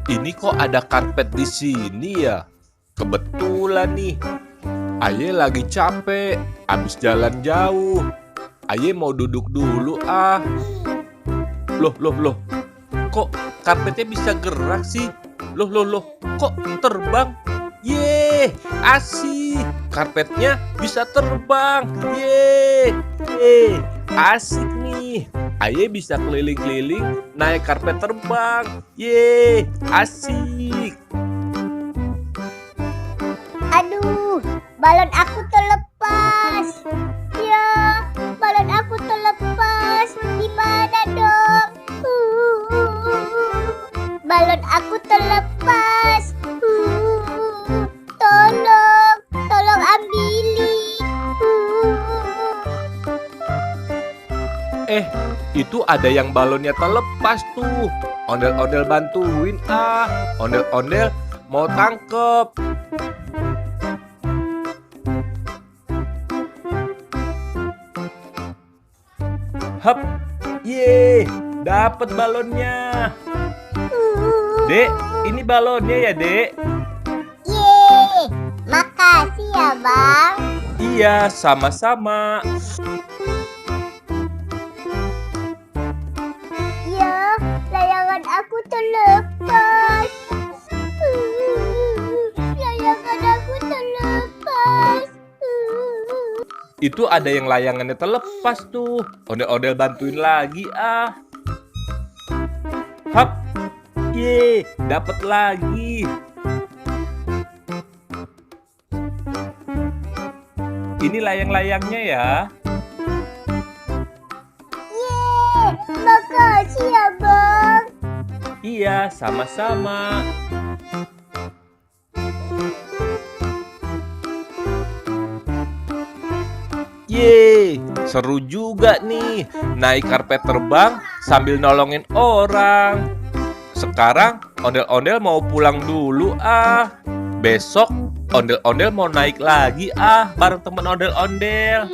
Ini kok ada karpet di sini ya? Kebetulan nih, Aye lagi capek, abis jalan jauh. Aye mau duduk dulu ah. Loh, kok karpetnya bisa gerak sih? Loh, kok terbang? Yeay, asik. Karpetnya bisa terbang. Yeay, asik nih. Aye bisa keliling-keliling naik karpet terbang. Yeay, asik. Aduh, balon aku terlepas. Ya, balon aku terlepas. Gimana dong? Balon aku terlepas. Tolong ambili. Itu ada yang balonnya terlepas tuh. Ondel-ondel bantuin ah. Ondel-ondel mau tangkep. Hap, ye, dapet balonnya. Dek, ini balonnya ya, Dek? Yeay, makasih ya Bang. Iya, sama-sama. Ya, layangan aku terlepas. Layangan aku terlepas. Itu ada yang layangannya terlepas tuh. Ondel-ondel bantuin lagi ah. Hap, ye, dapet lagi. Ini layang-layangnya ya. Yeay, makasih ya Bang. Iya, sama-sama. Yeay, seru juga nih naik karpet terbang sambil nolongin orang. Sekarang ondel-ondel mau pulang dulu ah. Besok ondel-ondel mau naik lagi ah bareng teman ondel-ondel.